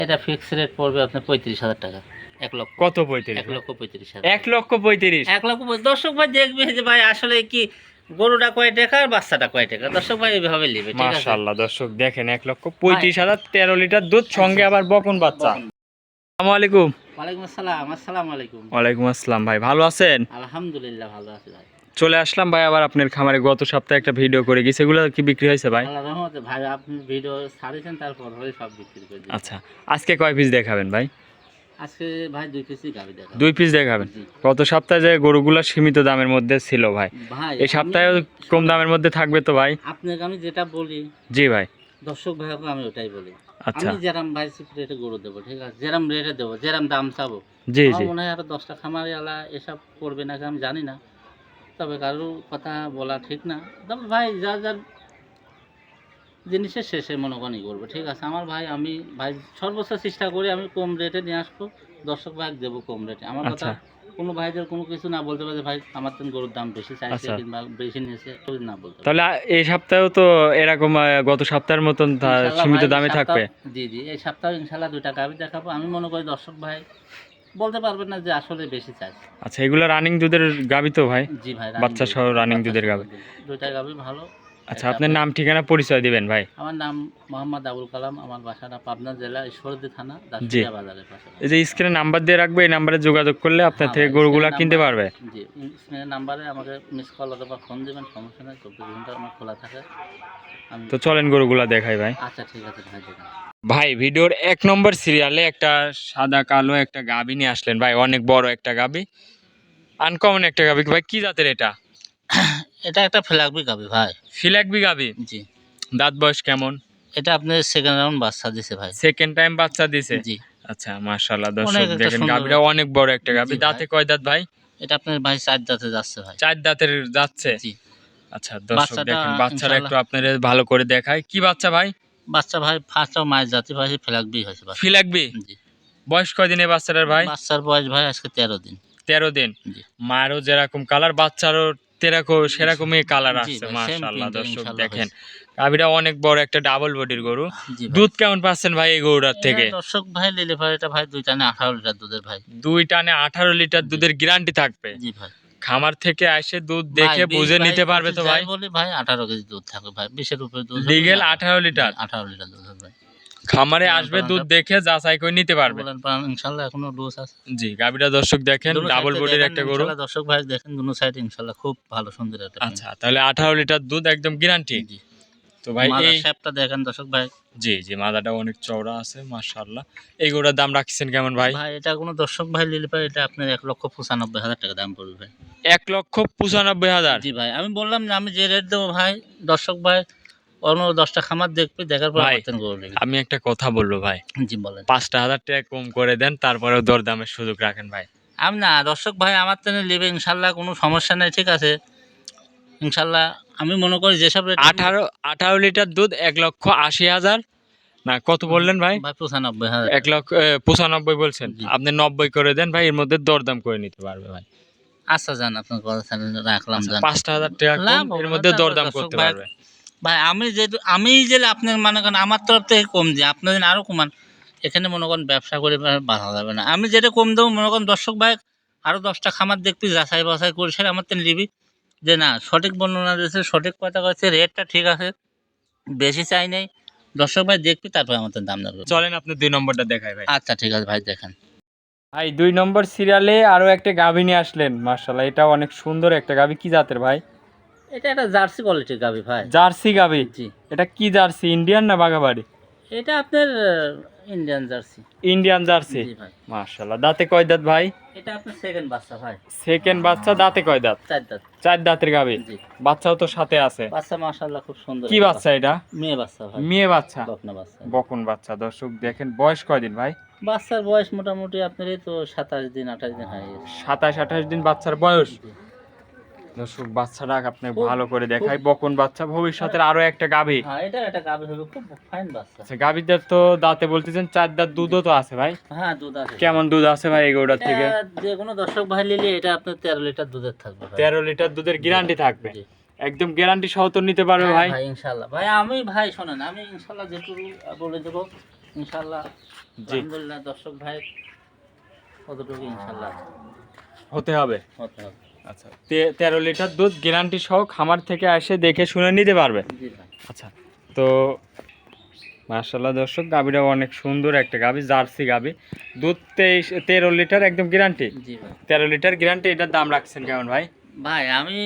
এটা fix rate পড়বে আপনার 35,000 টাকা। 1 লক্ষ। কত 35? 1,35,000। 1,35,000। 1 লক্ষ দর্শক ভাই দেখবে যে ভাই আসলে কি গরুটা কয় টাকা আর বাচ্চাটা কয় টাকা, দর্শক ভাই এইভাবে নেবে, ঠিক আছে? মাশাআল্লাহ দর্শক দেখেন 1,35,000, 13 লিটার দুধ, সঙ্গে আবার বকন বাচ্চা। আসসালামু আলাইকুম। ওয়ালাইকুম আসসালাম। আসসালামু আলাইকুম। ওয়ালাইকুম আসসালাম ভাই, ভালো আছেন? আলহামদুলিল্লাহ ভালো আছি ভাই। চলে আসলাম ভাই আবার আপনার খামারে। গত সপ্তাহে একটা ভিডিও করে গেছি, এগুলো কি বিক্রি হয়েছে ভাই? আল্লাহর রহমতে ভাই আপনি ভিডিও ছাড়েছেন, তারপর হয়ে সব বিক্রি করে দিয়েছি। আচ্ছা, আজকে কয় পিস দেখাবেন ভাই? আজকে ভাই 2 পিসই গাবি দেখাবো। 2 পিস দেখাবেন। জি। গত সপ্তাহে যে গরুগুলো সীমিত দামের মধ্যে ছিল ভাই, ভাই এই সপ্তাহে কম দামের মধ্যে থাকবে তো ভাই? আপনাকে আমি যেটা বলি জি ভাই। দর্শক ভাইকে আমি ওটাই বলি। আচ্ছা। আমি যেরাম ভাই রেটে গরু দেবো, ঠিক আছে? যেরাম রেটে দেবো, যেরাম দাম চাবো, জি আমার জি। মনে হয় আরো 10টা খামারি আলা এসব করবে নাকি আমি জানি না, তবে কারোর কথা বলা ঠিক না। তবে ভাই যার যার জিনিসের শেষে মনে করি করবো, ঠিক আছে? আমার ভাই আমি ভাই সর্বোচ্চ চেষ্টা করি আমি কম রেটে নিয়ে আসবো, দর্শক ভাই দেবো কম রেটে। আমার কথা আচ্ছা কোনো ভাইদের কোনো কিছু না বলতে পারে যে ভাই আমার তো গরুর দাম বেশি চাইছে আচ্ছা। কিংবা বেশি নিয়েছে, এগুলো না বলতে পারে। তাহলে এই সপ্তাহেও তো এরকম গত সপ্তাহের মতন ইনশাআল্লাহ সীমিত ভাই এই দামে থাকবে? জি জি, এই সপ্তাহে ইনশাল্লাহ 2টা গাভি দেখাবো। আমি মনে করি দর্শক ভাই বলতে পারবেন না যে আসলে বেশি চাইছে। আচ্ছা, এগুলো রানিং দুধের গাবি তো ভাই? জি ভাই, বাচ্চা সহ রানিং দুধের গাবি। 2টা গাভি ভালো। আচ্ছা, একটা আপনার নাম ঠিকানা পরিচয় দিবেন ভাই? আমার নাম মোহাম্মদ আবুল কালাম, আমার বাসাটা পাবনা জেলা ঈশ্বরদী থানা জি। দাসুরিয়া বাজারের পাশে। এই যে স্ক্রিনে নাম্বার দিয়ে রাখবে, এই নাম্বারে যোগাযোগ করলে আপনার হ্যাঁ থেকে ভাই, গরুগুলা স্ক্রিনের কিনতে নাম্বার- পারবে। জি, স্ক্রিনের নাম্বারে আমাকে মিস কল অথবা ফোন দিবেন, সমস্যা নেই, 24 ঘন্টা আমার খোলা থাকে। আমি তো চলেন গরুগুলা দেখাই ভাই। আচ্ছা ঠিক আছে ভাই, দেখুন। ভাই ভিডিওর 1 নম্বর সিরিয়ালে একটা সাদা কালো একটা গাবি নিয়ে আসলেন ভাই, অনেক বড় একটা গাবি, আনকমন একটা গাবি ভাই। কি জাতের এটা? এটা একটা ফ্ল্যাগবি গাভি ভাই। ফিলাকবি গাবি। জি, দাঁত বয়স কেমন? এটা আপনার সেকেন্ড রাউন্ড বাচ্চা দিছে ভাই। সেকেন্ড টাইম বাচ্চা দিছে? জি, আচ্ছা মাশাআল্লাহ অনেক দর্শক একটা দেখেন সুন্দর। গাবিটা অনেক বড় একটা গাবি। জি ভাই। দাঁতে কয় দাঁত ভাই? এটা আপনার ভাই 4 দাঁতে যাচ্ছে ভাই। 4 দাঁতের যাচ্ছে? জি, আচ্ছা দর্শক বাচ্চাটা দেখেন, বাচ্চারা একটু ইনশাআল্লাহ আপনাদের ভালো করে দেখায়। কি বাচ্চা ভাই? বাচ্চা ভাই ফার্স্ট মায়ের জাতি ভাই ফ্ল্যাগবি হয়েছে বাচ্চা। ফিলাকবি? জি, বয়স কয়দিন এই বাচ্চাটার ভাই? বাচ্চার বয়স ভাই আজকে 13 দিন। 13 দিন। জি, মায়েরও যেরকম কালার, বাচ্চারও সেরকমই কালার জি আসছে ভাই, সেম মাশাআল্লাহ প্রিন্ট দর্শক ইনশাআল্লাহ দেখেন। হয়েছে। গাবিটা অনেক বড় একটা ডাবল বডির গরু। জি ভাই। দুধ কেমন পাচ্ছেন ভাই এই গরুটার থেকে? এটা দর্শক ভাই নিলে ভাই এটা ভাই 2 টানে 18 লিটার দুধের ভাই। 2 টানে 18 লিটার দুধের গ্যারান্টি থাকবে? জি ভাই। খামার থেকে এসে দুধ ভাই দেখে 20 বুঝে 22 নিতে পারবে তো 25 ভাই? যাই বলি ভাই 18 কেজি দুধ থাকবে ভাই। 20 এর উপরে দুধ হবে লিগেল না। 18 লিটার? 18 লিটার দুধ হবে ভাই। খামারে আসবে দুধ দেখে যাচাই করে নিতে পারবে? বলেন ইনশাআল্লাহ এখনো ডোজ আছে। জি, গাবিটা দর্শক দেখেন দুনো ডাবল সাইডে বডির দেখেন একটা গরু। ইনশাআল্লাহ, দর্শক ভাই দেখেন দুনো সাইড ইনশাআল্লাহ খুব ভালো সুন্দর একটা প্রিন্ট। আচ্ছা, তাহলে 18 লিটার দুধ একদম গ্যারান্টি। জি, তো ভাই মাদার এই শেপটা দেখেন দর্শক ভাই। জি জি, মাদাটা অনেক চওড়া আছে মাশাআল্লাহ। এই গরুটার দাম রাখছেন কেমন ভাই? ভাই এটা কোনো দর্শক ভাই নিলে ভাই এটা আপনার 1,95,000 টাকা দাম পড়বে ভাই। 1,95,000? জি ভাই, আমি বললাম না আমি যে রেট দেবো ভাই, দর্শক ভাই অন্য 10টা খামার দেখবে, দেখার পর ভাই আমাদের গরু নেবে। আমি একটা কথা বলবো ভাই, জি বলেন। 5,000 টাকা কম করে দেন, তারপরেও দরদামের সুযোগ রাখেন ভাই। আমি না দর্শক ভাই আমার তো নেবে ইনশাআল্লাহ, কোনো সমস্যা নেই, ঠিক আছে? ইনশাআল্লাহ আমি মনে করি যেসব রেট 18 লিটার দুধ 1,80,000 না কত বললেন ভাই? ভাই 95,000 1,95,000 বলছেন? জি। আপনি 90 করে দেন ভাই, এর মধ্যে দরদাম করে নিতে পারবে ভাই। আচ্ছা যান, আপনার কথা রাখলাম যান। 5,000 টাকা লাভ কম, এর হবে না, মধ্যে তারপর দরদাম দর্শক করতে ভাই পারবে। ভাই আমি যে আপনার মনে করেন আমার তরফ থেকে কম দিই, আপনার দিন আরো কমান, এখানে মনে করেন ব্যবসা করে বাধা যাবে না। আমি যেটা কম দেবো মনে করেন দর্শক ভাই আরো 10টা খামার দেখবি, যাচাই বাছাই করে সেটা আমার তো নিবি যে না সঠিক বর্ণনা দিয়েছে, সঠিক কথা কয়েছে, রেটটা ঠিক আছে, বেশি চাই নাই, দর্শক ভাই দেখবি তারপরে আমাদের দাম দেবে। চলেন আপনি 2 নম্বরটা দেখাই ভাই। আচ্ছা ঠিক আছে ভাই দেখেন। ভাই 2 নম্বর সিরিয়ালে আরো একটা গাভী নিয়ে আসলেন মাশাআল্লাহ, এটা অনেক সুন্দর একটা গাভী। কি জাতের ভাই? এটা একটা জার্সি কোয়ালিটির গাবি ভাই। জার্সি গাভী? জি, এটা কি জার্সি, ইন্ডিয়ান না বাঘাবাড়ি? এটা আপনার ইন্ডিয়ান জার্সি। ইন্ডিয়ান জার্সি জি ভাই। মাশাআল্লাহ। দাঁতে কয় দাঁত ভাই? এটা আপনার সেকেন্ড বাচ্চা ভাই। সেকেন্ড বাচ্চা, দাঁতে কয় দাঁত? 4 দাঁত। 4 দাঁতের গাভী। জি, বাচ্চাও তো সাথে আছে। বাচ্চা মাশাআল্লাহ খুব সুন্দর কি একটা বাচ্চা এটা? মেয়ে বাচ্চা ভাই। মেয়ে বাচ্চা? বকনা বাচ্চা। বকন বাচ্চা। দর্শক দেখেন, বয়স কয়দিন ভাই? বাচ্চার বয়স মোটামুটি আপনার এই তো 27 দিন 28 দিন হয়ে গেছে। 27-28 দিন বাচ্চার বয়স। জি। দর্শক বাচ্চাটা আপনি খুব- ভালো করে দেখাই, বকন বাচ্চা, ভবিষ্যতের আরো একটা গাভী। হ্যাঁ এটা একটা গাভী হবে, খুব ফাইন বাচ্চা। আচ্ছা, গাভীদের তো দাঁতে বলতেছেন 4 দাঁত, দুধও তো আছে ভাই। হ্যাঁ দুধ আছে। কেমন দুধ আছে ভাই এই গরুটার থেকে? এটা যে কোনো দর্শক ভাই নিলে এটা আপনার 13 লিটার দুধের থাকবে ভাই। 13 লিটার দুধের গ্যারান্টি থাকবে? জি। একদম গ্যারান্টি সহ তো নিতে পারবে হ্যাঁ ভাই? ভাই ইনশাআল্লাহ ভাই, আমি ভাই শোনেন আমি ইনশাআল্লাহ যেটুকু বলে দেবো ইনশাল্লাহ জি। আলহামদুলিল্লাহ দর্শক ভাই কতটুকু ইনশাল্লাহ হতে হবে। হতে হবে। আচ্ছা 13 লিটার দুধ গ্যারান্টি সহ খামার থেকে এসে দেখে শুনে নিতে পারবে। জি ভাই। আচ্ছা, তো মাশাআল্লাহ দর্শক, গাভীটা অনেক সুন্দর একটা গাভী, জার্সি গাভী, দুধ 13 লিটার একদম গ্যারান্টি। জি ভাই। 13 লিটার গ্যারান্টি। এটার দাম রাখছেন কেমন ভাই? ভাই আমি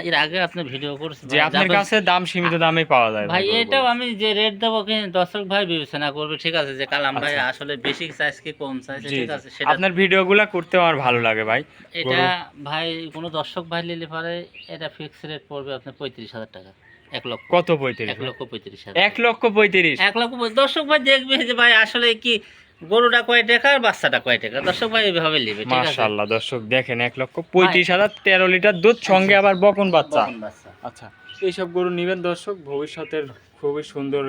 এর আগে আপনি ভিডিও করছি যে ভাই, আপনার যাবে- কাছে দাম সীমিত দামেই পাওয়া যায় ভাই গরুগুলো। এটাও আমি যে রেট দেবো কি দর্শক ভাই বিবেচনা করবে, ঠিক আছে, যে কালাম ভাই আচ্ছা। আসলে বেশি চাইছে কি কম চাইছে, জি, ঠিক জি। আছে, সেটা আপনার ভিডিওগুলো করতে আমার ভালো লাগে ভাই। এটা গরু ভাই কোনো দর্শক ভাই নিলে পারে এটা ফিক্স রেট পড়বে আপনার 35,000 টাকা। 1 লক্ষ। কত? 35? 1,35,000। 1,35,000? 1 লক্ষ দর্শক ভাই দেখবে যে ভাই আসলে কি গরুটা কয় টাকা আর বাচ্চাটা কয় টাকা, দর্শক ভাই এইভাবে নেবে, ঠিক আছে। মাশাআল্লাহ দর্শক দেখেন, 1,35,000, 13 লিটার দুধ, সঙ্গে আবার বকন বাচ্চা। বকন বাচ্চা। আচ্ছা, এইসব গরু নিবেন দর্শক, ভবিষ্যতের খুবই সুন্দর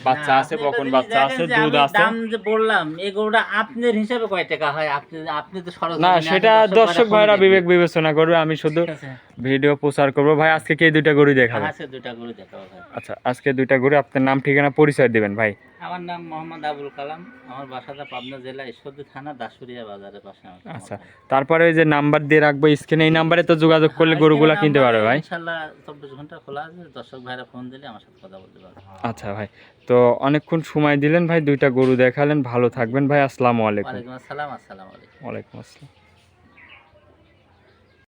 বাচ্চা না, আছে, আপনি বকন একটা বাচ্চা জিনিস আছে, দেখেন যে দুধ আমি আছে। দাম যে বললাম এই গরুটা আপনার হিসাবে কয় টাকা হয়, আপনি আপনি তো না, সরজমিনে সেটা আসেন, দর্শক ভাইরা ফোনে বিবেক দেখবে। বিবেচনা করবে, আমি শুধু ঠিক আছে। ভিডিও প্রচার করবো। ভাই আজকে কি এই দুইটা গরু দেখাবেন? আছে দুটা গরু দেখাবো ভাই। আচ্ছা, আজকে দুইটা গরু, আপনার নাম ঠিকানা পরিচয় দিবেন ভাই। আমার নাম মোহাম্মদ আবুল কালাম, আমার বাসাটা পাবনা জেলা ঈশ্বরদী থানা দাসুরিয়া বাজারের পাশে আমার খামার আচ্ছা, ভাই। তারপরে ওই যে নাম্বার দিয়ে রাখবো স্ক্রিনে, এই নাম্বারে তো যোগাযোগ করলে গরুগুলা কিনতে পারবে ভাই। ইনশাআল্লাহ 24 ঘন্টা খোলা আছে, দর্শক ভাইরা ফোন দিলে আমার সাথে কথা বলতে পারবে। আচ্ছা ভাই, তো অনেকক্ষণ সময় দিলেন ভাই, দুইটা গরু দেখালেন, ভালো থাকবেন ভাই, আসসালামু আলাইকুম। ওয়ালাইকুম আসসালাম, আসসালামু আলাইকুম। ওয়ালাইকুম আসসালাম।